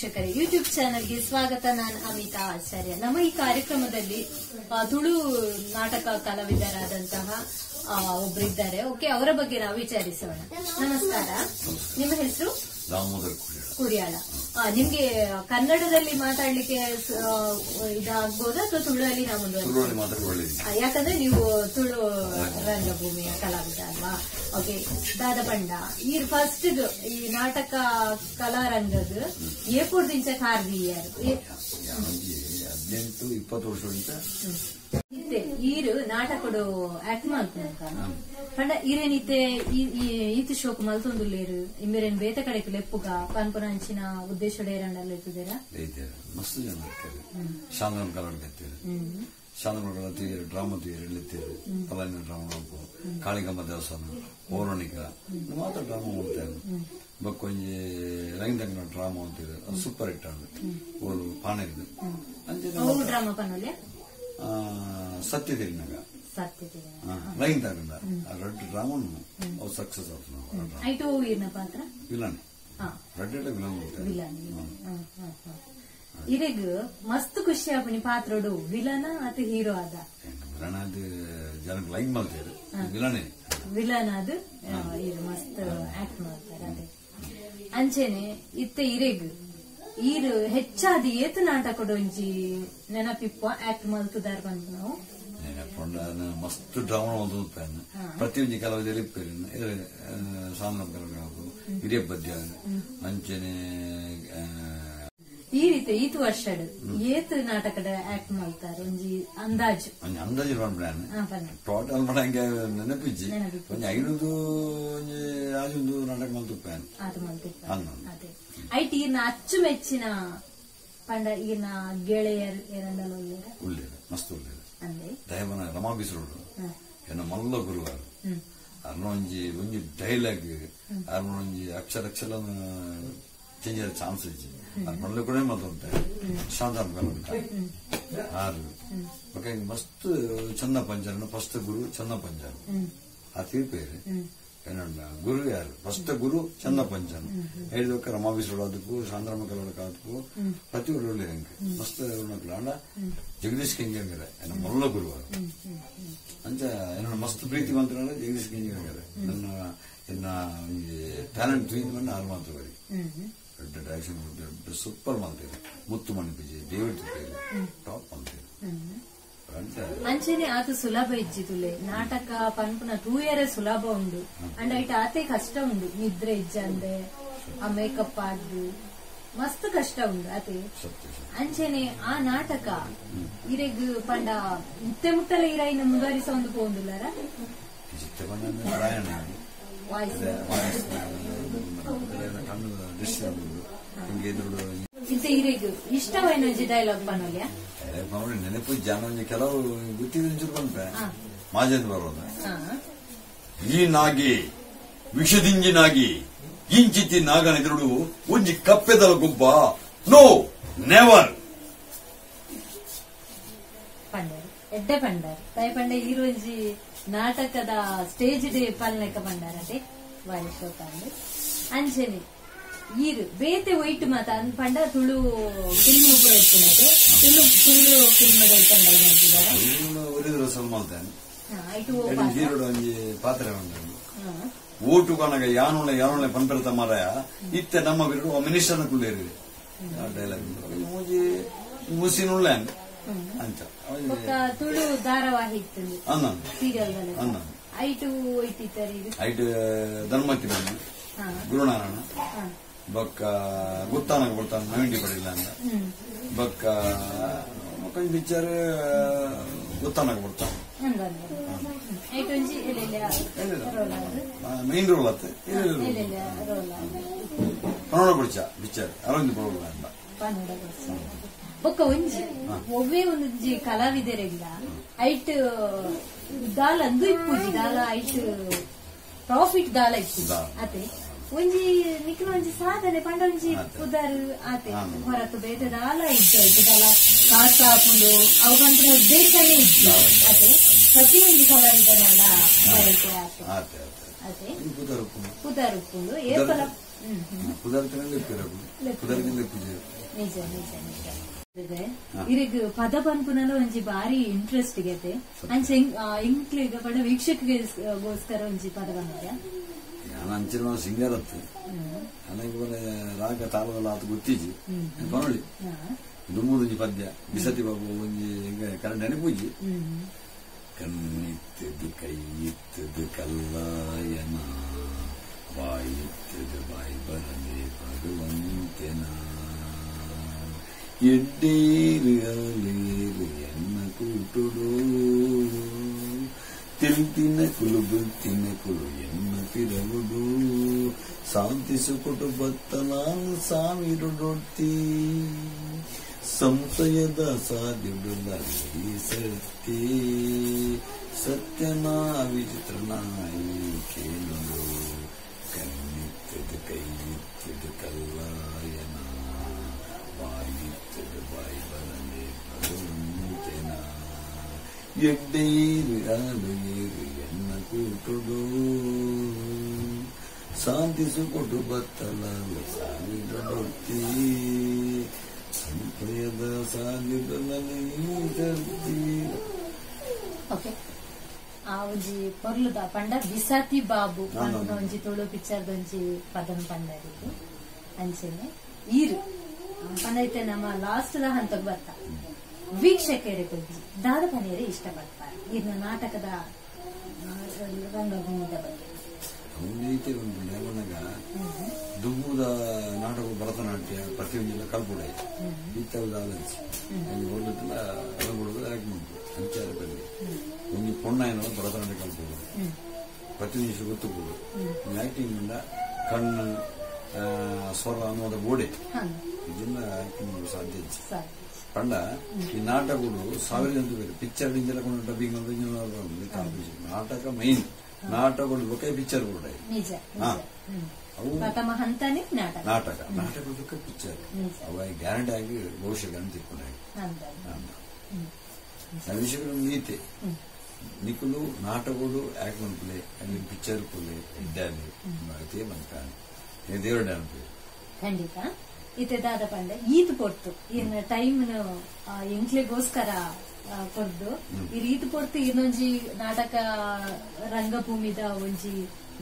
ವೀಕ್ಷಕರೇ, ಯೂಟ್ಯೂಬ್ ಚಾನೆಲ್ಗೆ ಸ್ವಾಗತ. ನಾನು ಅಮಿತಾ ಆಚಾರ್ಯ. ನಮ್ಮ ಈ ಕಾರ್ಯಕ್ರಮದಲ್ಲಿ ತುಳು ನಾಟಕ ಕಲಾವಿದರಾದಂತಹ ಒಬ್ಬರಿದ್ದಾರೆ. ಓಕೆ, ಅವರ ಬಗ್ಗೆ ನಾವು ವಿಚಾರಿಸೋಣ. ನಮಸ್ಕಾರ, ನಿಮ್ಮ ಹೆಸರು? ದಾಮೋದರ ಕುರಿಯಾಳ. ನಿಮ್ಗೆ ಕನ್ನಡದಲ್ಲಿ ಮಾತಾಡ್ಲಿಕ್ಕೆ ಇದಾಗ್ಬೋದಾ ಅಥವಾ ತುಳುವಲ್ಲಿ ನಾವು ಯಾಕಂದ್ರೆ ನೀವು ತುಳು ರಂಗಭೂಮಿಯ ಕಲಾವಿದ ಅಲ್ವಾ? ಓಕೆ, ದಾದ ಪಂಡ ಈ ಫಸ್ಟ್ ಈ ನಾಟಕ ಕಲಾರಂಗದ ಏಪುರ್ದಿಂಚ ಕಾರ್ದಿಯಾರು 18-20 ವರ್ಷ ಈರು ನಾಟಕಡು ಆಕ್ಟ್ ಮಾಡ್ತಾನೆ ಪಂಡ ಈರೇನಿತ್ತೆ ಈತು ಶೋಕ್ ಮಲ್ತೊಂದುಲ್ಲೇರು ಇಂಬೇರೇನ್ ಬೇತೆ ಕಡೆಗೆ ಲೆಪ್ಪುಗ ಪನ್ಪುನ ಅಂಚಿನ ಉದ್ದೇಶಡೆ ಏರಣ್ಣಲ್ಲ ಇರ್ತದೇರ ಮಸ್ತ್ ಜನ ಇರ್ತಾರೆ. ಶಾಂತನ ಕಲಾವಿದ ಶಾಂತನ ತೀರು ಡ್ರಾಮಾ ತೀರು ಎಲ್ಲಿತ್ತೀರು ಪಲಾಯನ ಡ್ರಾಮಾ ಕಾಳಿಗಮ್ಮ ದೇವಸ್ಥಾನ ಪೌರಾಣಿಕ ಮಾತ್ರ ಡ್ರಾಮಾ ಮಾಡ್ತಾರೆ. ಬಕ್ಕೊಂಜಿ ರೈಂದಂಗ ಡ್ರಾಮಾ ಅಂತೀರು ಅದು ಸೂಪರ್ ಹಿಟ್ ಆಗ ಓಲು ಪಾಣೆದು ಡ್ರಾಮಾ ಪನ್ನೋಲೆ ಸತ್ಯದಿರಿನಾಗ ಲೈನ್ ತಗೊಂಡ ರೆಡ್ ಡ್ರಾಮನ್ ಅವು ಸಕ್ಸಸ್ ಆಯ್ತು. ಪಾತ್ರ ವಿಲನ್ ರೆಡ್ ವಿಲನ್ ಇರೆಗ್ ಮಸ್ತ್ ಖುಷಿ ಆಪಣಿ ಪಾತ್ರೋಡು ವಿಲನ ಅತ ಹೀರೋ ಆದ ವಿಲನ್ ಅದು ಜನಕ್ಕೆ ಲೈನ್ ಮಾಡ್ತಾರೆ. ವಿಲನ್ ಅದು ಮಸ್ತ್ ಆಕ್ಟ್ ಮಾಡ್ತಾರೆ. ಅದೇ ಅಂಚೆನೆ ಇತ್ತೆ ಇರೆಗ್ ಈರು ಹೆಚ್ಚಾದ ಏತು ನಾಟಕಡು ಒಂಜಿ ನೆನಪಿಪ್ಪ ಆಕ್ಟ್ ಮಲ್ತದಾರ್ ಬಂದ್ ನಾವು ಮಸ್ತ್ ಡ್ರಾಮಾ ಓದುತ್ತಾನೆ. ಪ್ರತಿಯೊಂದು ಕಲಾವಿದರು ಸಾಂದ್ರ ಹಿರಿಯ ಪದ್ಯ ಅಂಚನೆ ಈ ರೀತಿ ಈತು ವರ್ಷ ಏತ್ ನಾಟಕದ ಆಕ್ಟ್ ಮಾಡ್ತಾರೆ ಒಂಜಿ ಅಂದಾಜು ಟೋಟಲ್ ಮಾಡಂಗೆ ನೆನಪಿಜ್ಜಿ ಒಂಜಿ 500 ಆಜೊಂದು ನಾಟಕ ಮಲ್ತುಪ್ಪಾನೆ. ಅದೇ ಐಟಿ ಈರ್ನ ಅಚ್ಚುಮೆಚ್ಚಿನ ಪಂಡ ಈರ್ನ ಗೆಳೆಯರ್ ಎರಡಲ್ಲ ಒಳ್ಳೇದು ಮಸ್ತ್ ಒಳ್ಳೇದು ದಯವನ ರಮಾಬಿಸರೋಡು ಎನ್ನ ಮಲ್ಲ ಗುರುವಾರು ಅರ್ನೊಂಜಿ ಒಂಜಿ ಡೈಲಾಗ್ ಅರ್ನೊಂಜಿ ಅಕ್ಷರ ಚೇಂಜ್ ಆದ ಚಾನ್ಸ್ ಇಜ್ಜಿ ಅದ್ ಮಲ್ಲ ಕೂಡ ಮಾತಾಡ್ತಾರೆ. ಶಾಂತಾನ್ ಕಲಾವಿದ ಆರು ಓಕೆ ಮಸ್ತ್ ಚಂದ ಪಂಚಾರ ಫಸ್ಟ್ ಗುರು ಚಂದ ಪಂಚಾರ ಆ ತೀರ್ಪೇರು ಏನಂಡ ಗುರು ಯಾರು ಫಸ್ಟ್ ಗುರು ಚಂದ ಪಂಚನ್ ಹೇಳಿದ ರಮಾಬಿಸೋಡು ಅದಕ್ಕೂ ಶಾಂತರಾಮ ಕಲಾವಿದ ಅದಕ್ಕೂ ಪ್ರತಿ ಒಳ್ಳೆ ಮಸ್ತ್ ಆಂಡ ಜಗದೀಶ್ ಕೆಂಜಂಗರ ಏನ ಮೊಲ್ಲ ಗುರುವಾರು ಅಂಚ ಏನ ಮಸ್ತ್ ಪ್ರೀತಿ ಮಂತ್ರ ಜಗದೀಶ್ ಕೆಂಜಂಗರ ನನ್ನ ಟ್ಯಾಲೆಂಟ್ ಪ್ರೀತಿ ಮಂಡ ಆರು ಮಾತು ಬರಿ ಡೈರೆಕ್ಷನ್ ಸೂಪರ್ ಮಾಡ್ತೇವೆ. ಮುತ್ತು ಮಣಿಪಿಜಿ ಡೇವಿಡ್ ಟಾಪ್ ಮಾಡ್ತೇವೆ. ಅಂಚನೆ ಆತ ಸುಲಭ ಇಜ್ಜಿದುಲೆ ನಾಟಕ ಪನ್ಪುನ 2 year ಸುಲಭ ಉಂಡು ಅಂಡ್ ಐಟ್ ಆತೆ ಕಷ್ಟ ಉಂಡು. ನಿದ್ರೆ ಇಜ್ಜಂದೆ ಆ ಮೇಕಪ್ ಆದ್ದು ಮಸ್ತ್ ಕಷ್ಟ ಉಂಡು ಅತೆ. ಅಂಚನೆ ಆ ನಾಟಕ ಇರೆಗ್ ಪಂಡ ಮುತ್ತೆ ಮುಟ್ಟಲ ಇರಾಯಿನ ಮುಂದುವರಿಸ ಒಂದು ಪೋಂದುಲ್ಲಾರ ಇರೆಗ್ ಇಷ್ಟವೈನ ಡೈಲಾಗ್ ಪನ್ನೋಲ್ಯ ನೆನಪು ಜನ ಕೆಲವು ಗೊತ್ತಿದ್ದ ಬಂದ್ರೆ ಮಾಜೇಂದ್ರ ಬರೋದು ಈ ನಾಗಿ ವಿಷದಿಂಜಿನಾಗಿ ಇಂಚಿತಿ ನಾಗನೆದುರುಡು ಒಂಜಿ ಕಪ್ಪೆದಲ ಗುಬ್ಬ ನೋ ನೆವರ್ ಪಂಡರ್ ಎಡ್ಡೆ ಪಂಡರ್ ತಾಯಿ ಪಂಡ ಈರೋಂಜಿ ನಾಟಕದ ಸ್ಟೇಜ್ ಡೇ ಪಾಲನೆಕ ಪಂಡಾರತೆ ವಾರಿ ಶೋಕಾಂಡ್ ಅಂಚನೆ ಈರು ಬೇತೆ ಒಯ್ಟ್ ಮಾತ ಪಂಡ ತುಳು ಫಿಲ್ಮ್ ಪೂರ ಇರ್ತನತೆ ತುಳು ಫಿಲ್ಮ್ ಒಂಜಿ ಪಾತ್ರ ಓಟು ಕನಗ ಯಾನುಳ್ಳೆ ಪಂಪೆರ್ತ ಮರಯ ಇತ್ತೆ ನಮ್ಮ ಬಿರು ಮಿನಿಸ್ಟರ್ನ ಕುಳ್ಳೇರಿ ಡೈಲಾಗ್ ಮೂಜಿ ಮುಸಿನುಳ್ಳೆ ಅಂತ ತುಳು ಧಾರಾವಾಹಿ ಸೀರಿಯಲ್ ಐಟು ಐಟು ಧರ್ಮಕ್ಕೆ ಗುರುನಾರಾಯಣ ಬೊಕ್ಕ ಗುತ್ತಾನಾಗ ಕೊಡ್ತಾನ ನವಿಂಡಿ ಪಡಿಲ್ಲ ಅಂತ ಬೊಕ್ಕ ಕೊಂಚ ಪಿಕ್ಚರ್ ಗುತ್ತಾನಾಗ ಕೊಡ್ತಾನ ಮೈನ್ ರೋಲ್ ಆತ ಕನ್ನಡ ಕೊಡ್ಚ ಪಿಕ್ಚರ್ ಅರವಿಂದ್ ಬರೋಲ್ಲ ಅಂತ ಬೊಕ್ಕ ಒಂಜಿ ಒವ್ವೇ ಒಂಜಿ ಕಲಾವಿದರೆಲ್ಲ ಐಟ್ ದಾಲ ಅಂದು ಇಪ್ಪುಜಿ ದಾಲ ಐಟ್ ಪ್ರಾಫಿಟ್ ದಾಲ ಇಪ್ಪುಜಿ ಅತೆ ಒಂಜಿ ನಿಖಿಲ ಒಂಜಿ ಸಾಧನೆ ಪಂಡ ಒಂಜಿ ಉದಾರು ಆತೆ ಹೊರತು ಬೇತೆ ದಾಲ ಇದ್ದು ದಾಲ ಕಾಸ ಹಾಕೊಂಡು ಅವಗಂತ ಉದ್ದೇಶನೇ ಇದ್ದು ಅದೇ ಪ್ರತಿಯೊಂದು ಕಲಾವಿದನೆಲ್ಲ ಆತೆ ಅದೇ ಪುದರುಪ್ಪುಂಡು ಏಪಲ ಪುದರ್ಕನೇ ಲೆಪ್ಪಿರಕು ಪುದರ್ಕಿನ ಲೆಪ್ಪುಜಿ ನಿಜ ನಿಜ ನಿಜ ಇರಿಗ್ ಪದ ಪನ್ಪುನಲ ಒಂಜಿ ಬಾರಿ ಇಂಟ್ರೆಸ್ಟ್ ಗೆತೆ ಅಂಚ ಇಂಕ್ಲಿಗ ಪಂಡ ವೀಕ್ಷಕಗೋಸ್ಕರ ಒಂಜಿ ಪದ ಬಂದ ನಾನು ಅಂಚಿನ ಸಿಂಗರ್ ಅತ್ತು ನನಗೆ ರಾಗ ತಾಳದಲ್ಲ ಅದು ಗೊತ್ತಿಜಿ ಕೊನೊಳ್ಳಿ ದುಮ್ಮುದೊಂಜಿ ಪದ್ಯ ಬಿಸತಿ ಬಾಬು ಒಂಜಿ ಕರೆಂಟ್ ನೆನಪುಜಿ ಕಣ್ಣಿತ್ತದು ಕೈ ಇತ್ತದು ಕಲ್ಲಾಯನ ಬಾಯಿತ್ತದು ಬಾಯಿ ಬರದೆ ಬರುವಂತೆನ ಎಡ್ಡೇರು ಅಲೇರು ಎನ್ನ ಕೂಟುಡು ತಿಂತಿನ ಕುಲು ಎನ್ನ ತಿರಗುಡು ಶಾಂತಿಸು ಕೊಟ್ಟು ಬತ್ತ ನಾನು ಸಾವಿರುಡೊಟ್ಟಿ ಸಂಶಯದ ಸಾಧ್ಯುಡುಲಲ್ಲಿ ಸತ್ಯೇ ಸತ್ಯನ ವಿಚಿತ್ರನಾಯಿ ಕೇಳುಡು ಕಣ್ಣಿತ್ತದು ಕೈ ಇತ್ತದು ಕಲ್ಲಾಯನ ಬಾಯಿತ್ತದು ಬಾಯಿ ಬರಲೆ ಬರುವಂತೆನ ಎಡ್ಡೇರು ಆಡು ಏರು ಎನ್ನ ಕೂಟುಡು ಶಾಂತಿಸು ಕೊಟ್ಟು ಬತ್ತಲ ಸಾವಿರೊಟ್ಟಿ ಸಂಶಯದ ಸಾಧ್ಯದಲ್ಲಿ ಓಕೆ ಆ ಒಂಜಿ ಪೊರ್ಲುದ ಪಂಡ ಬಿಸತಿ ಬಾಬು ಒಂಜಿ ತುಳು ಪಿಕ್ಚರ್ದೊಂಜಿ ಪದನ್ ಪಂಡರಿದ್ದು ಅಂಚೆನೆ ಈರು ಪಂಡೈತೆ ನಮ್ಮ ಲಾಸ್ಟ್ ದ ಹಂತಕ್ಕೆ ಬರ್ತಾ ವೀಕ್ಷಕರೇ ಕೊಜ್ಜಿ ದಾದ ಪನೆಯರೇ ಇಷ್ಟಪಡ್ತಾರೆ ಇನ್ನು ನಾಟಕದ ರಂಗಭೂಮಿದ ಬಗ್ಗೆ ಅವನೈತೆ ಒಂದು ನೇಮನಗ ದುಮ್ಮುದ ನಾಟಕ ಭರತನಾಟ್ಯ ಪ್ರತಿಯೊಂದಿಲ್ಲ ಕಲ್ಪುಡ ಇತ್ತವದ ಆಲೋಚಿ ಅಲ್ಲಿ ಓದುತ್ತಿಲ್ಲ ರಂಗುಡುದು ಆಕ್ಟ್ ಮಾಡ್ತು ಅಂಚಾರ ಬಲ್ಲಿ ಒಂದು ಪೊಣ್ಣಾಯನ ಭರತನಾಟ್ಯ ಕಲ್ಪುಡು ಪ್ರತಿನಿಮಿಷ ಗೊತ್ತುಕೊಡು ಆಕ್ಟಿಂಗ್ ಇಂದ ಕಣ್ಣು ಸ್ವರ ಅನ್ನೋದ ಗೋಡೆ ಇದನ್ನ ಆಕ್ಟಿಂಗ್ ಮಾಡಲು ಸಾಧ್ಯ ಪಂಡ ಈ ನಾಟಕಗಳು ಸಾವಿರ ಬೇರೆ ಪಿಕ್ಚರ್ ಇಂದೆಲ್ಲ ಕೊಂಡು ಡಬ್ಬಿಂಗ್ ನಾಟಕ ಮೈನ್ ನಾಟಕಗಳು ಬೇಕಾಗಿ ಪಿಕ್ಚರ್ ಕೂಡ ಅವು ನಾಟಕ ನಾಟಕ ಪಿಕ್ಚರ್ ಅವ ಗ್ಯಾರಂಟಿ ಆಗಿ ಭವಿಷ್ಯ ಗಂಟೆ ತಿಳ್ಕೊಂಡಾಗ ವಿಷಯಗಳು ನೀತೆ ನಿಕ್ಕಲು ನಾಟಕಗಳು ಆಕ್ಟ್ ಮನ್ಪುಲೆ ಅಲ್ಲಿ ಪಿಕ್ಚರ್ ಪುಲೆ ಇದ್ದಾನೆ ಮನ್ಕ ದೇವರ ಡ್ಯಾನ್ಪು ಖಂಡಿತ ಇದಾದ ಪಂಡ ಈದ್ ಪೊರ್ತು ಇನ್ ಟೈಮ್ ಎಂಕ್ಲೆಗೋಸ್ಕರ ಕೊರ್ದು ಈ ರೀತಿ ಪೊರ್ತು ಇನ್ನೊಂಜಿ ನಾಟಕ ರಂಗಭೂಮಿದ ಒಂಜಿ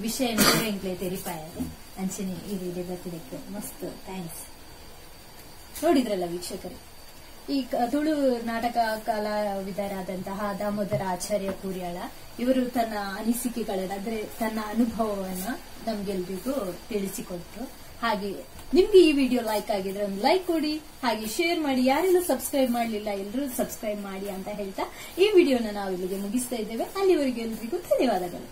ವಿಷಯ ಎಂಕ್ಲೆ ತೆರಿಪಾಯದೆ ಅಂಚನೆ ಈ ರೀತಿ ಬರ್ತಿದ್ದಕ್ಕೆ ಮಸ್ತ್ ಥ್ಯಾಂಕ್ಸ್. ನೋಡಿದ್ರಲ್ಲ ವೀಕ್ಷಕರೇ, ಈ ತುಳು ನಾಟಕ ಕಲಾವಿದರಾದಂತಹ ದಾಮೋದರ ಆಚಾರ್ಯ ಕೂರ್ಯಾಳ ಇವರು ತನ್ನ ಅನಿಸಿಕೆಗಳನ್ನ ಅಂದ್ರೆ ತನ್ನ ಅನುಭವವನ್ನ ನಮ್ಗೆಲ್ರಿಗೂ ತಿಳಿಸಿಕೊಟ್ರು. ಹಾಗೆ ನಿಮ್ಗೆ ಈ ವಿಡಿಯೋ ಲೈಕ್ ಆಗಿದ್ರೆ ಒಂದು ಲೈಕ್ ಕೊಡಿ, ಹಾಗೆ ಶೇರ್ ಮಾಡಿ. ಯಾರೆಲ್ಲ ಸಬ್ಸ್ಕ್ರೈಬ್ ಮಾಡಲಿಲ್ಲ ಎಲ್ಲರೂ ಸಬ್ಸ್ಕ್ರೈಬ್ ಮಾಡಿ ಅಂತ ಹೇಳ್ತಾ ಈ ವಿಡಿಯೋನ ನಾವು ಇಲ್ಲಿಗೆ ಮುಗಿಸ್ತಾ ಇದ್ದೇವೆ. ಅಲ್ಲಿವರೆಗೆ ಎಲ್ರಿಗೂ ಧನ್ಯವಾದಗಳು.